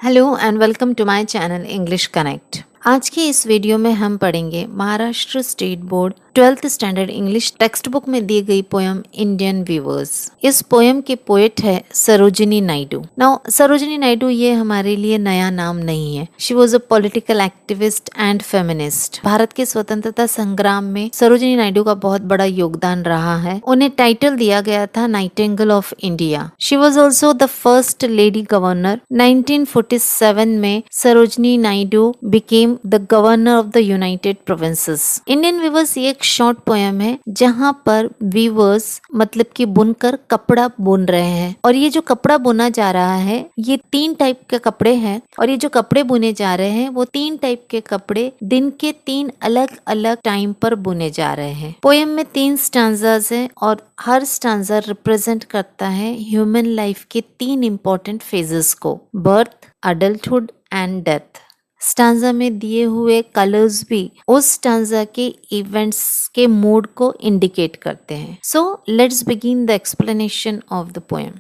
Hello and welcome to my channel English connect. आज के इस वीडियो में हम पढ़ेंगे Maharashtra state board 12th standard English text book में दी गई पोयम इंडियन वीवर्स। इस पोयम के पोएट है सरोजिनी नायडू। नाउ सरोजिनी नायडू ये हमारे लिए नया नाम नहीं है। She was a political activist and feminist. Bharat के स्वतंत्रता संग्राम में सरोजिनी नायडू का बहुत बड़ा योगदान रहा है। उन्हें टाइटल दिया गया था nightingale of India. She was also the first lady governor. 1947 में Sarojini Naidu became the governor of the united provinces. Indian weavers ये एक शॉर्ट पोयम है जहाँ पर वीवर्स मतलब कि बुनकर कपड़ा बुन रहे हैं, और ये जो कपड़ा बुना जा रहा है ये 3 टाइप के कपड़े हैं, और ये जो कपड़े बुने जा रहे हैं वो 3 टाइप के कपड़े दिन के 3 अलग अलग टाइम पर बुने जा रहे हैं। पोयम में 3 स्टांजाज हैं और हर स्टांजा रिप्रेजेंट करता है ह्यूमन लाइफ के 3 इंपॉर्टेंट फेजेस को, birth, adulthood and death. Stanza में दिए हुए कलर्स भी उस स्टांजा के इवेंट्स के मूड को इंडिकेट करते हैं। So let's begin the explanation of the poem.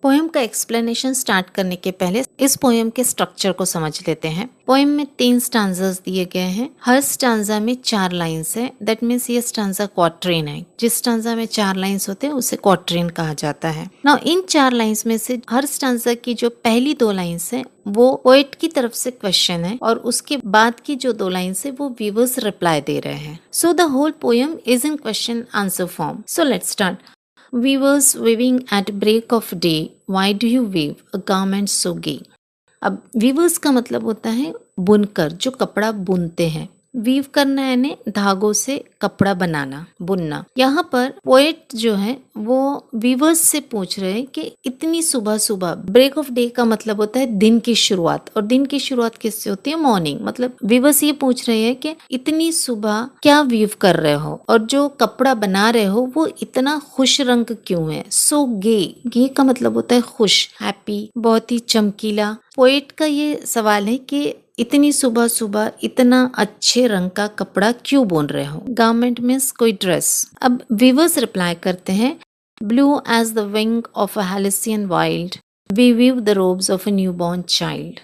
Poem का एक्सप्लेनेशन स्टार्ट करने के पहले इस पोएम के स्ट्रक्चर को समझ लेते हैं। पोएम में 3 स्टांजास दिए गए हैं। हर स्टांजा में 4 लाइंस है। दैट मीन्स ये स्टांजा क्वार्ट्रेन है। जिस स्टांजा में 4 लाइंस होते हैं उसे क्वार्ट्रेन कहा जाता है। नाउ इन 4 लाइंस में से हर स्टांजा की जो पहली 2 लाइंस है वो पोएट की तरफ से क्वेश्चन है, और उसके बाद की जो 2 लाइंस है वो वीवर्स रिप्लाई दे रहे हैं। So the whole poem is in question answer form. So let's start. Weavers weaving at break of day, why do you weave a garment so gay? अब वीवर्स का मतलब होता है बुनकर, जो कपड़ा बुनते हैं। वीव करना यानी धागों से कपड़ा बनाना, बुनना। यहाँ पर पोएट जो है वो वीवर्स से पूछ रहे हैं कि इतनी सुबह सुबह, ब्रेक ऑफ डे का मतलब होता है दिन की शुरुआत, और दिन की शुरुआत किससे होती है? मॉर्निंग। मतलब वीवर्स ये पूछ रहे हैं कि इतनी सुबह क्या वीव कर रहे हो, और जो कपड़ा बना रहे हो वो इतना खुश रंग क्यों है? सो गे, गे का मतलब होता है खुश, हैप्पी, बहुत ही चमकीला। पोएट का ये सवाल है कि इतनी सुबह सुबह इतना अच्छे रंग का कपड़ा क्यों बुन रहे हो? गारमेंट मीन्स कोई ड्रेस। अब वीवर्स रिप्लाई करते हैं, blue as the wing of a halcyon wild we weave the robes of a newborn child.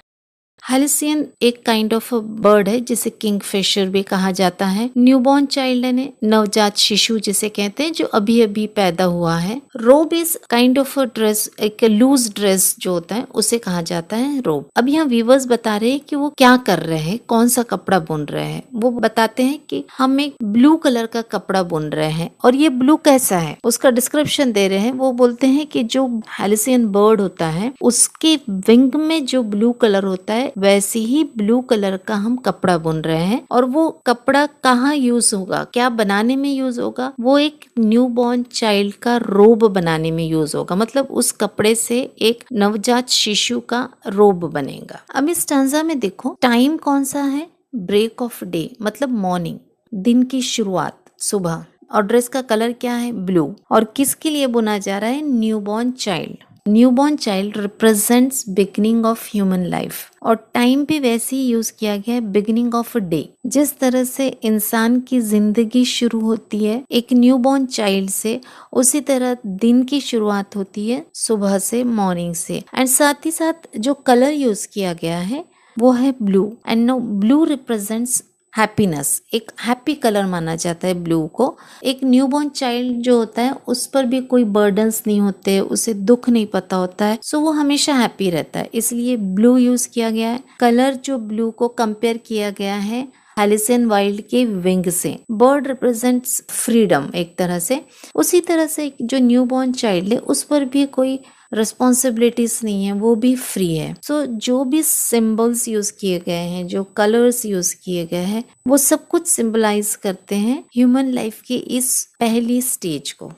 Halcyon एक काइंड ऑफ बर्ड है जिसे किंगफिशर भी कहा जाता है। न्यूबॉर्न चाइल्ड यानी नवजात शिशु जिसे कहते हैं, जो अभी अभी पैदा हुआ है। रोब is kind of a dress, एक लूज ड्रेस जो होता है उसे कहा जाता है रोब। अब यहाँ वीवर्स बता रहे हैं कि वो क्या कर रहे हैं, कौन सा कपड़ा बुन रहे हैं। वो बताते हैं कि हम एक ब्लू कलर का कपड़ा बुन रहे हैं, और ये ब्लू कैसा है उसका डिस्क्रिप्शन दे रहे हैं। वो बोलते हैं कि जो हेलिसियन बर्ड होता है उसके विंग में जो ब्लू कलर होता है वैसे ही ब्लू कलर का हम कपड़ा बुन रहे हैं, और वो कपड़ा कहाँ यूज होगा, क्या बनाने में यूज होगा? वो एक न्यूबॉर्न चाइल्ड का रोब बनाने में यूज होगा। मतलब उस कपड़े से एक नवजात शिशु का रोब बनेगा। अब इस स्टांजा में देखो, टाइम कौन सा है? ब्रेक ऑफ डे, मतलब मॉर्निंग, दिन की शुरुआत, सुबह। और ड्रेस का कलर क्या है? ब्लू। और किसके लिए बुना जा रहा है? Newborn child. Newborn child represents beginning of human life, और टाइम भी वैसे ही यूज किया गया है, बिगिनिंग ऑफ अ डे। जिस तरह से इंसान की जिंदगी शुरू होती है एक न्यूबॉर्न चाइल्ड से, उसी तरह दिन की शुरुआत होती है सुबह से, मॉर्निंग से। एंड साथ ही साथ जो कलर यूज किया गया है वो है blue. And no, blue represents happiness, एक हैप्पी कलर माना जाता है ब्लू को। एक न्यूबॉर्न चाइल्ड जो होता है उस पर भी कोई बर्डन्स नहीं होते, उसे दुख नहीं पता होता है, सो वो हमेशा हैप्पी रहता है, इसलिए ब्लू यूज किया गया है। कलर जो ब्लू को कंपेयर किया गया है हेलिसियन वाइल्ड के विंग से। बर्ड रिप्रेजेंट्स फ्रीडम एक तरह से। उसी तरह से जो न्यूबॉर्न चाइल्ड है उस पर भी कोई रिस्पॉन्सिबिलिटीज नहीं है, वो भी फ्री है। सो जो भी सिंबल्स यूज किए गए हैं, जो कलर्स यूज किए गए हैं, वो सब कुछ सिंबलाइज करते हैं ह्यूमन लाइफ की इस पहली स्टेज को।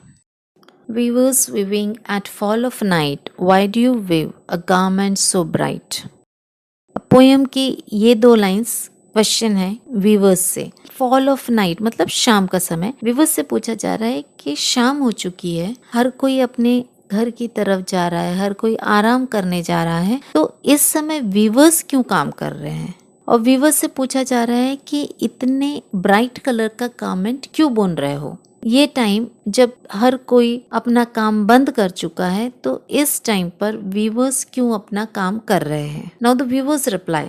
Weavers weaving at fall of night, why do you weave a garment so bright? Poem की ये 2 लाइंस क्वेश्चन है वीवर्स से। फॉल ऑफ नाइट मतलब शाम का समय। वीवर्स से पूछा जा रहा है कि शाम हो चुकी है, हर कोई अपने घर की तरफ जा रहा है, हर कोई आराम करने जा रहा है, तो इस समय वीवर्स क्यों काम कर रहे हैं? और व्यूवर से पूछा जा रहा है कि इतने ब्राइट कलर का गारमेंट क्यों बुन रहे हो। ये टाइम जब हर कोई अपना काम बंद कर चुका है, तो इस टाइम पर व्यूवर्स क्यों अपना काम कर रहे हैं। Now the weavers reply,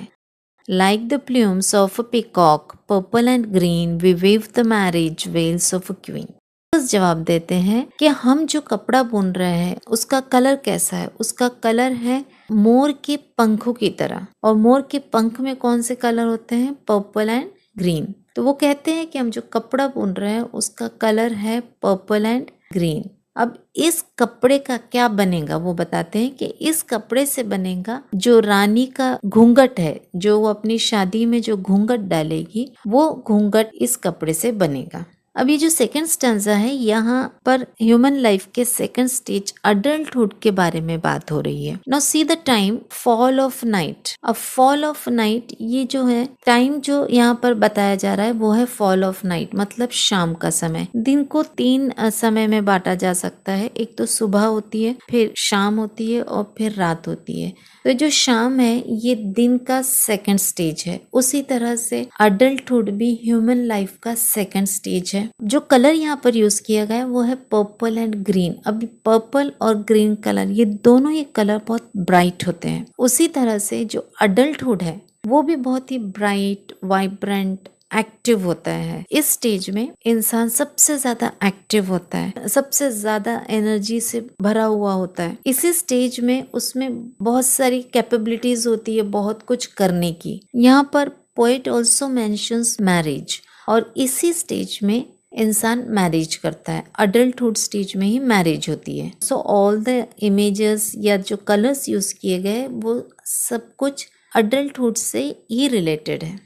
like the plumes of a peacock, purple and green, we weave the marriage veils of a queen. जवाब देते हैं कि हम जो कपड़ा बुन रहे हैं उसका कलर कैसा है। उसका कलर है मोर के पंखों की तरह, और मोर के पंख में कौन से कलर होते हैं, पर्पल एंड ग्रीन। तो वो कहते हैं कि हम जो कपड़ा बुन रहे हैं उसका कलर है पर्पल एंड ग्रीन। अब इस कपड़े का क्या बनेगा वो बताते हैं कि इस कपड़े से बनेगा जो रानी का घूंघट है, जो वो अपनी शादी में जो घूंघट डालेगी, वो घूंघट इस कपड़े से बनेगा। अब ये जो सेकंड स्टैंजा है, यहाँ पर ह्यूमन लाइफ के सेकंड स्टेज अडल्टहुड के बारे में बात हो रही है। Now see the time, fall of night. अब फॉल ऑफ नाइट, ये जो है टाइम जो यहाँ पर बताया जा रहा है वो है फॉल ऑफ नाइट, मतलब शाम का समय। दिन को 3 समय में बांटा जा सकता है, एक तो सुबह होती है, फिर शाम होती है और फिर रात होती है। तो जो शाम है ये दिन का सेकंड स्टेज है। उसी तरह से अडल्टहुड भी ह्यूमन लाइफ का सेकंड स्टेज है। जो कलर यहाँ पर यूज किया गया है वो है पर्पल एंड ग्रीन। अब पर्पल और ग्रीन कलर, ये दोनों ही कलर बहुत ब्राइट होते हैं। उसी तरह से जो अडल्टहुड है वो भी बहुत ही ब्राइट, वाइब्रेंट, एक्टिव होता है। इस स्टेज में इंसान सबसे ज्यादा एक्टिव होता है, सबसे ज्यादा एनर्जी से भरा हुआ होता है। इसी स्टेज में उसमें बहुत सारी कैपेबिलिटीज होती है बहुत कुछ करने की। यहाँ पर पोएट ऑल्सो मेंशंस मैरिज, और इसी स्टेज में इंसान मैरिज करता है। अडल्टहुड स्टेज में ही मैरिज होती है। सो ऑल द इमेजेस या जो कलर्स यूज किए गए वो सब कुछ अडल्टहुड से ही रिलेटेड है।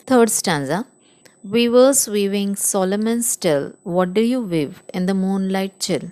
Third stanza, weavers weaving, Solomon still, what do you weave in the moonlight chill?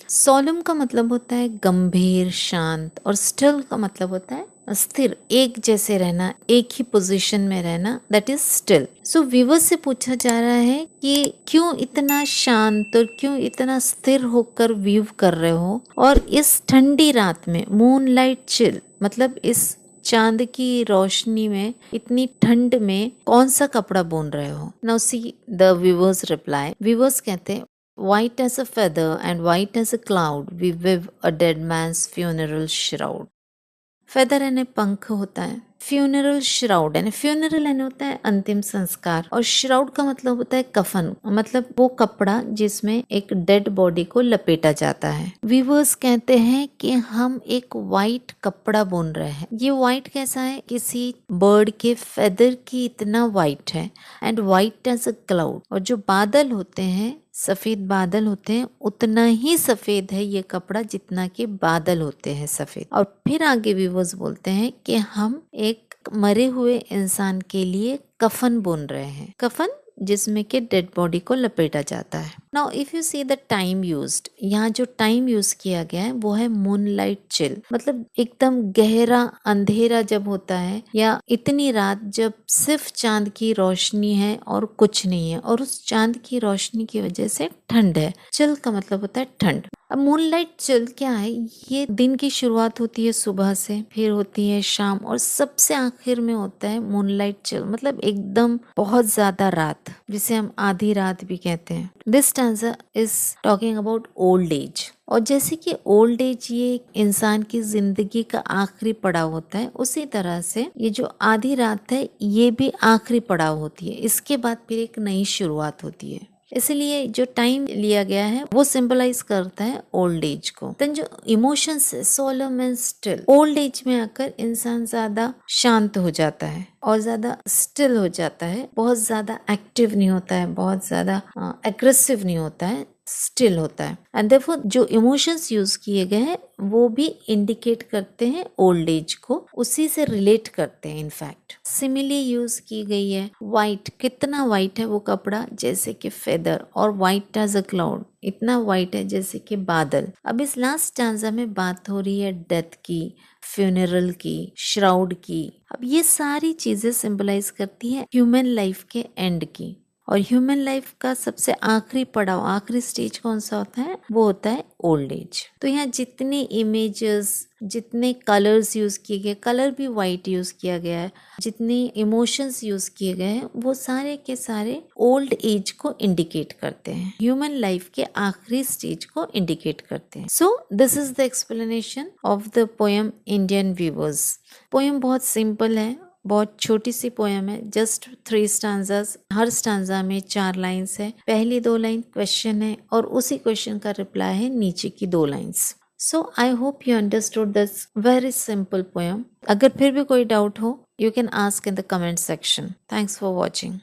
सोलम का मतलब होता है गंभीर, शांत, और स्टिल का मतलब होता है स्थिर, एक जैसे रहना, एक ही पोजीशन में रहना, that is still. So weaver से पूछा जा रहा है कि क्यों इतना शांत और क्यों इतना स्थिर होकर वीव कर रहे हो, और इस ठंडी रात में, मूनलाइट चिल मतलब इस चांद की रोशनी में, इतनी ठंड में कौन सा कपड़ा बुन रहे हो। Now see the weavers reply. Viewers कहते हैं, white as a feather and white as a cloud, we weave a dead man's funeral shroud. Feather यानी पंख होता है, फ्यूनरल श्राउड यानी फ्यूनरल यानी होता है अंतिम संस्कार, और श्राउड का मतलब होता है कफन, मतलब वो कपड़ा जिसमें एक डेड बॉडी को लपेटा जाता है। वीवर्स कहते हैं कि हम एक वाइट कपड़ा बुन रहे हैं। ये वाइट कैसा है, किसी बर्ड के फेदर की इतना वाइट है, and white as a cloud, और जो बादल होते हैं, सफेद बादल होते हैं, उतना ही सफेद है ये कपड़ा जितना कि बादल होते हैं सफेद। और फिर आगे व्यूवर्स बोलते हैं कि हम एक मरे हुए इंसान के लिए कफन बुन रहे हैं, कफन जिसमें कि डेड बॉडी को लपेटा जाता है। Now if you see the time used, यहाँ जो टाइम यूज किया गया है वो है मूनलाइट चिल, मतलब एकदम गहरा अंधेरा जब होता है, या इतनी रात जब सिर्फ चांद की रोशनी है और कुछ नहीं है, और उस चांद की रोशनी की वजह से ठंड है। चिल का मतलब होता है ठंड। अब मूनलाइट चिल क्या है, ये दिन की शुरुआत होती है सुबह से, फिर होती है शाम, और सबसे आखिर में होता है मूनलाइट चिल, मतलब एकदम बहुत ज्यादा रात, जिसे हम आधी रात भी कहते हैं। This stanza is talking about old age, और जैसे कि ओल्ड एज ये इंसान की जिंदगी का आखिरी पड़ाव होता है, उसी तरह से ये जो आधी रात है ये भी आखिरी पड़ाव होती है। इसके बाद फिर एक नई शुरुआत होती है। इसलिए जो टाइम लिया गया है वो सिंबलाइज करता है ओल्ड एज को। देन जो इमोशंस है, सोलम एंड स्टिल, ओल्ड एज में आकर इंसान ज्यादा शांत हो जाता है और ज्यादा स्टिल हो जाता है, बहुत ज्यादा एक्टिव नहीं होता है, बहुत ज्यादा एग्रेसिव नहीं होता है, स्टिल होता है। एंड देयरफॉर जो इमोशंस यूज किए गए हैं वो भी इंडिकेट करते हैं ओल्ड एज को, उसी से रिलेट करते हैं। इनफैक्ट सिमिली यूज की गई है। वाइट, कितना वाइट है वो कपड़ा, जैसे कि फेदर, और वाइट एज अ क्लाउड, इतना वाइट है जैसे कि बादल। अब इस लास्ट स्टैंजा में बात हो रही है डेथ की, फ्यूनरल की, श्राउड की। अब ये सारी चीजें सिंबलाइज करती है ह्यूमन लाइफ के एंड की। और ह्यूमन लाइफ का सबसे आखिरी पड़ाव, आखिरी स्टेज कौन सा होता है? वो होता है ओल्ड एज। तो यहाँ जितने इमेजेस, जितने कलर्स यूज किए गए, कलर भी वाइट यूज किया गया है, जितने इमोशंस यूज किए गए हैं, वो सारे के सारे ओल्ड एज को इंडिकेट करते हैं, ह्यूमन लाइफ के आखिरी स्टेज को इंडिकेट करते हैं। So this is the explanation of the poem Indian weavers. Poem बहुत सिंपल है, बहुत छोटी सी पोएम है, जस्ट 3 स्टांजास। हर स्टांजा में 4 लाइन्स है। पहली 2 लाइन क्वेश्चन है और उसी क्वेश्चन का रिप्लाई है नीचे की 2 lines. So I hope you understood this very simple poem. अगर फिर भी कोई डाउट हो, you can ask in the comment section. Thanks for watching.